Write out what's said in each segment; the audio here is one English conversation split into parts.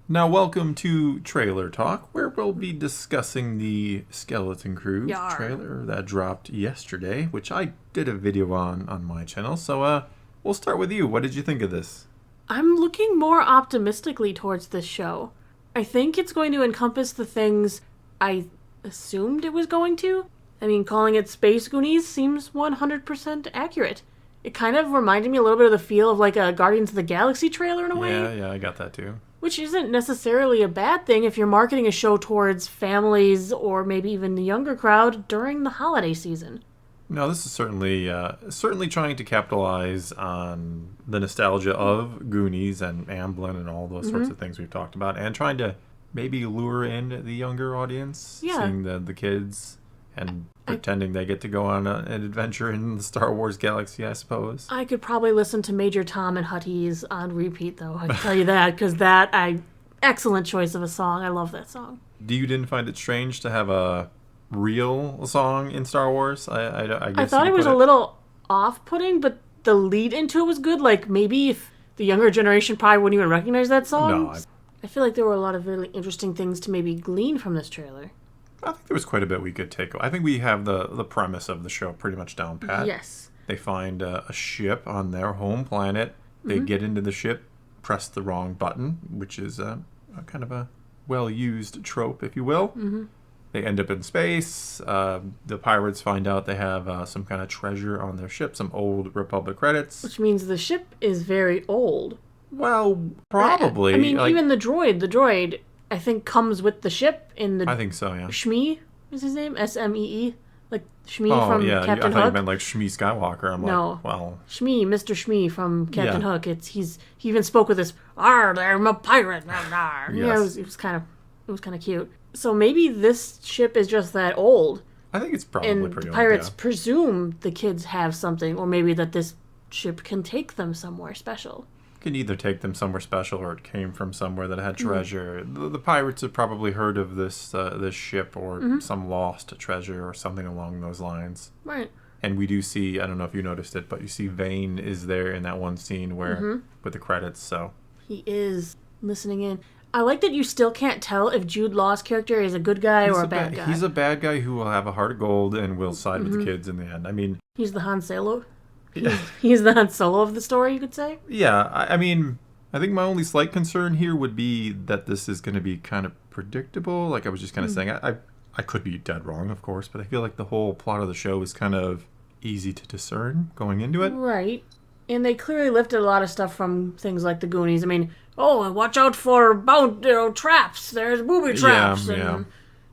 Now, welcome to Trailer Talk, where we'll be discussing the Skeleton Crew Yar. trailer that dropped yesterday, which I did a video on my channel. So, we'll start with you. What did you think of this? I'm looking more optimistically towards this show. I think it's going to encompass the things I assumed it was going to. I mean, calling it Space Goonies seems 100% accurate. It kind of reminded me a little bit of the feel of like a Guardians of the Galaxy trailer in a way. Yeah, I got that too. Which isn't necessarily a bad thing if you're marketing a show towards families or maybe even the younger crowd during the holiday season. No, this is certainly trying to capitalize on the nostalgia of Goonies and Amblin and all those sorts of things we've talked about, and trying to maybe lure in the younger audience, Yeah. seeing the kids and pretending they get to go on an adventure in the Star Wars galaxy, I suppose. I could probably listen to Major Tom and Hutties on repeat, though. I can tell you that, because excellent choice of a song. I love that song. You didn't find it strange to have a real song in Star Wars? I guess I thought you it was put a little off-putting, but the lead into it was good. Like, maybe if the younger generation probably wouldn't even recognize that song. No, I feel like there were a lot of really interesting things to maybe glean from this trailer. I think there was quite a bit we could take. I think we have the premise of the show pretty much down pat. Yes. They find a ship on their home planet. They get into the ship, press the wrong button, which is a kind of a well-used trope, if you will. Mm-hmm. They end up in space. The pirates find out they have some kind of treasure on their ship, some old Republic credits. Which means the ship is very old. Well, probably. I mean, even the droid, I think, comes with the ship in the... I think so, yeah. Shmi is his name? S-M-E-E? Like Shmi Oh, from yeah. Captain I thought Hook? you meant like Shmi Skywalker. I'm No. like, well... Shmi, Mr. Shmi from Captain Yeah. Hook. He even spoke with this, "Arr, I'm a pirate." Yeah, Yes. it was kind of cute. So maybe this ship is just that old, I think it's probably and pretty the old, pirates yeah. presume the kids have something, or maybe that this ship can take them somewhere special. Can either take them somewhere special or it came from somewhere that had treasure. The pirates have probably heard of this ship or some lost treasure or something along those lines. Right. And we do see, I don't know if you noticed it, but you see Vane is there in that one scene where with the credits, so. He is listening in. I like that you still can't tell if Jude Law's character is a good guy or a bad guy. He's a bad guy who will have a heart of gold and will side with the kids in the end. I mean, He's the Han Solo. yeah. He's the Han Solo of the story, you could say. Yeah, I mean, I think my only slight concern here would be that this is going to be kind of predictable. Like I was just kind of saying, I could be dead wrong, of course, but I feel like the whole plot of the show is kind of easy to discern going into it. Right. And they clearly lifted a lot of stuff from things like the Goonies. I mean, watch out for traps. There's booby traps Yeah. and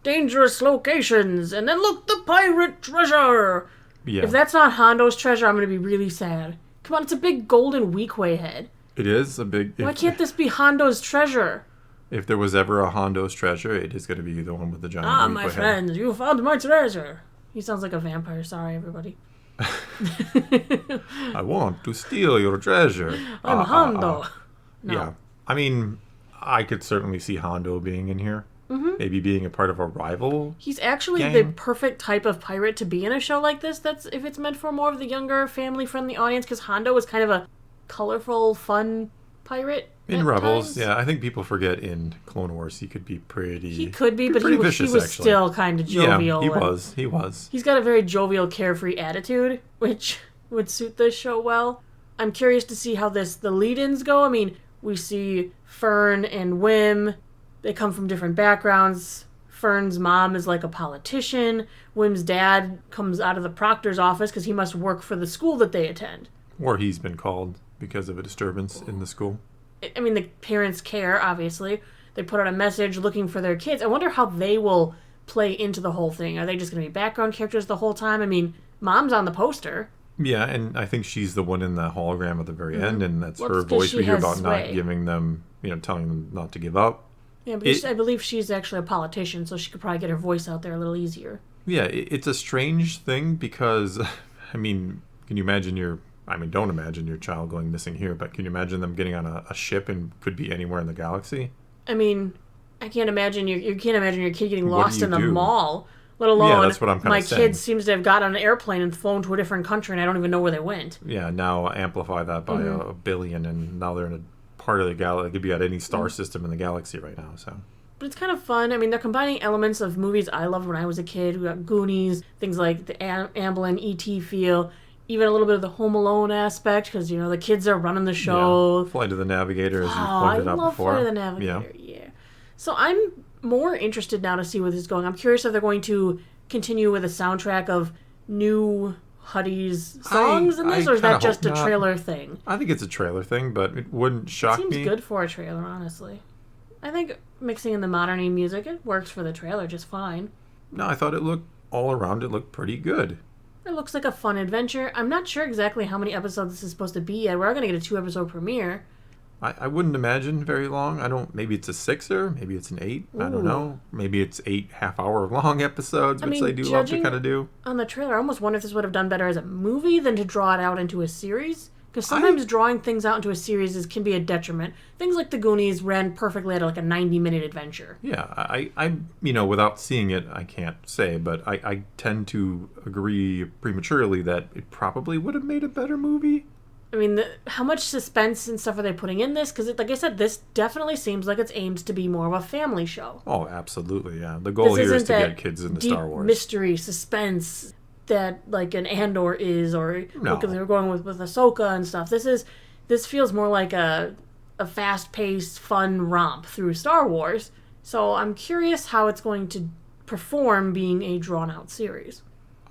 dangerous locations. And then look, the pirate treasure. Yeah, If that's not Hondo's treasure, I'm going to be really sad. Come on, it's a big golden Weequay head. it is a big. Why can't this be Hondo's treasure? If there was ever a Hondo's treasure, it is going to be the one with the giant. Ah, Weequay my head. friend, you found my treasure. He sounds like a vampire. Sorry, everybody. I want to steal your treasure. I'm Hondo. No. Yeah, I mean, I could certainly see Hondo being in here. Maybe being a part of a rival. He's actually Gang. the perfect type of pirate to be in a show like this. That's if it's meant for more of the younger, family-friendly audience, because Hondo is kind of a colorful, fun pirate. In at Rebels, times. yeah, I think people forget in Clone Wars he could be pretty. He could be, but pretty he was actually. still kind of jovial. Yeah, he and was. He was. He's got a very jovial, carefree attitude, which would suit this show well. I'm curious to see how the lead-ins go. I mean, we see Fern and Wim. They come from different backgrounds. Fern's mom is like a politician. Wim's dad comes out of the proctor's office because he must work for the school that they attend. Or he's been called because of a disturbance in the school. I mean, the parents care, obviously. They put out a message looking for their kids. I wonder how they will play into the whole thing. Are they just going to be background characters the whole time? I mean, mom's on the poster. Yeah, and I think she's the one in the hologram at the very end, and that's Well, her it's 'cause voice she we hear has about not sway. giving them, telling them not to give up. Yeah, but I believe she's actually a politician, so she could probably get her voice out there a little easier. Yeah, it's a strange thing because, I mean, can you imagine don't imagine your child going missing here, but can you imagine them getting on a ship and could be anywhere in the galaxy? I mean, I can't imagine you can't imagine your kid getting What do lost you in a do? mall. Let alone, Yeah, that's what I'm kinda my saying. kid seems to have got on an airplane and flown to a different country, and I don't even know where they went. Yeah, now amplify that by a billion, and now they're in a part of the galaxy. It could be at any star system in the galaxy right now. So, but it's kind of fun. I mean, they're combining elements of movies I loved when I was a kid. We got Goonies, things like the Amblin, E.T. feel, even a little bit of the Home Alone aspect, because, the kids are running the show. Yeah. Flight of the Navigator, as you pointed out before. I love Flight of the Navigator, yeah. So I'm more interested now to see where this is going. I'm curious if they're going to continue with a soundtrack of new Huddy's songs in this, or is that just a trailer thing? I think it's a trailer thing, but it wouldn't shock me. It seems good for a trailer, honestly. I think mixing in the modern music, it works for the trailer just fine. No, I thought it looked, all around, it looked pretty good. It looks like a fun adventure. I'm not sure exactly how many episodes this is supposed to be yet. We're going to get a 2-episode premiere. I wouldn't imagine very long. Maybe it's a 6er, maybe it's an 8. Ooh. I don't know. Maybe it's 8 half-hour long episodes, which they do love to kind of do. On the trailer, I almost wonder if this would have done better as a movie than to draw it out into a series. Because sometimes drawing things out into a series can be a detriment. Things like The Goonies ran perfectly at like a 90-minute adventure. Yeah, I without seeing it, I can't say, but I tend to agree prematurely that it probably would have made a better movie. I mean, how much suspense and stuff are they putting in this? Because, like I said, this definitely seems like it's aimed to be more of a family show. Oh, absolutely, yeah. The goal here is to get kids into Star Wars. Mystery, suspense that like an Andor is, or because they were going with Ahsoka and stuff. This feels more like a fast-paced, fun romp through Star Wars. So I'm curious how it's going to perform being a drawn-out series.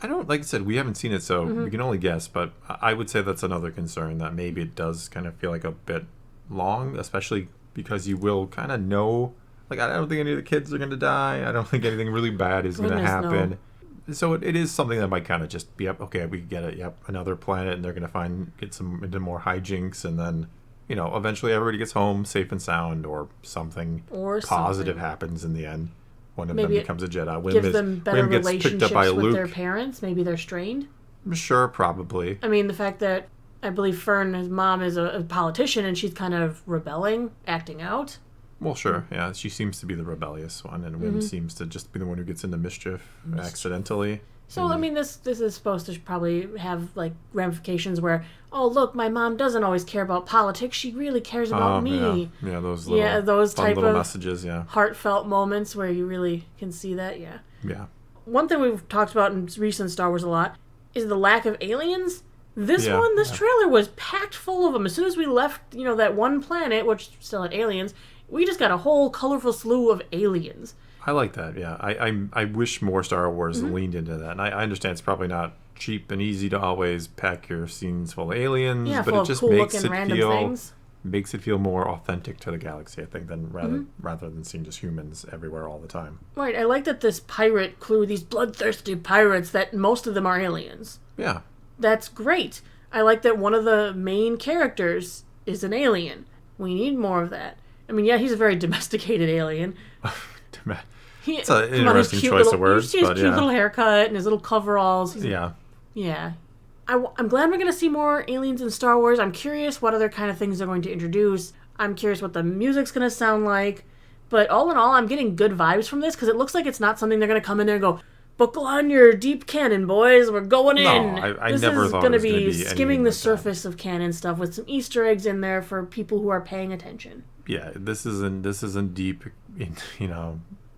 Like I said, we haven't seen it, so we can only guess, but I would say that's another concern, that maybe it does kind of feel like a bit long, especially because you will kind of know, like, I don't think any of the kids are going to die. I don't think anything really bad is going to happen. No. So it is something that might kind of just be, okay, we get it, another planet, and they're going to get into more hijinks, and then, eventually everybody gets home safe and sound, or something positive happens in the end. One of them becomes a Jedi. Give them better relationships with their parents. Maybe they're strained. Sure, probably. I mean, the fact that I believe Fern, his mom, is a politician, and she's kind of rebelling, acting out. Well, sure, yeah. She seems to be the rebellious one, and Wim seems to just be the one who gets into mischief accidentally. So, I mean, this is supposed to probably have, like, ramifications where, oh, look, my mom doesn't always care about politics. She really cares about me. Yeah, those type little of messages, heartfelt moments where you really can see that, Yeah. One thing we've talked about in recent Star Wars a lot is the lack of aliens. This trailer was packed full of them. As soon as we left, that one planet, which still had aliens, we just got a whole colorful slew of aliens. I like that, yeah. I wish more Star Wars leaned into that. And I understand it's probably not cheap and easy to always pack your scenes full of aliens, but it just makes it feel more authentic to the galaxy, I think, than rather than seeing just humans everywhere all the time. Right, I like that this pirate crew, these bloodthirsty pirates, that most of them are aliens. Yeah. That's great. I like that one of the main characters is an alien. We need more of that. I mean, he's a very domesticated alien. It's an interesting choice of words. You see his cute little haircut and his little coveralls. Yeah. I'm glad we're going to see more aliens in Star Wars. I'm curious what other kind of things they're going to introduce. I'm curious what the music's going to sound like. But all in all, I'm getting good vibes from this because it looks like it's not something they're going to come in there and go, buckle on your deep canon, boys. We're going in. I never thought it was going to be skimming the surface of canon stuff with some Easter eggs in there for people who are paying attention. Yeah, this isn't deep,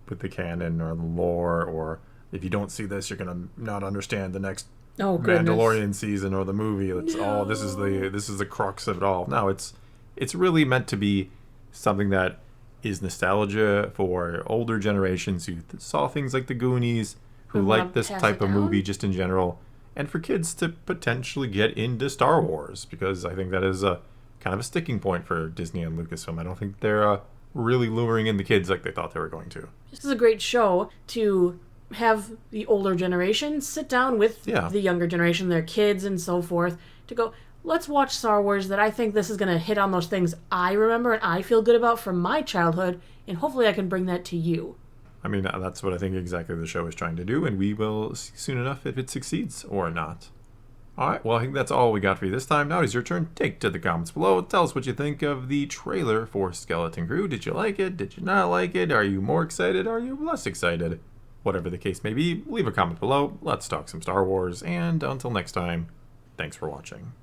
with the canon or the lore, or if you don't see this, you're gonna not understand the next Mandalorian season or the movie. It's this is the crux of it all. No, it's really meant to be something that is nostalgia for older generations who saw things like the Goonies, who like this type of movie just in general, and for kids to potentially get into Star Wars, because I think that is a kind of a sticking point for Disney and Lucasfilm. I don't think they're really luring in the kids like they thought they were going to. This is a great show to have the older generation sit down with the younger generation, their kids and so forth, to go, let's watch Star Wars that I think this is going to hit on those things I remember and I feel good about from my childhood, and hopefully I can bring that to you. I mean, that's what I think exactly the show is trying to do, and we will see soon enough if it succeeds or not. All right, well, I think that's all we got for you this time. Now it is your turn. Take to the comments below. Tell us what you think of the trailer for Skeleton Crew. Did you like it? Did you not like it? Are you more excited? Are you less excited? Whatever the case may be, leave a comment below. Let's talk some Star Wars, and until next time, thanks for watching.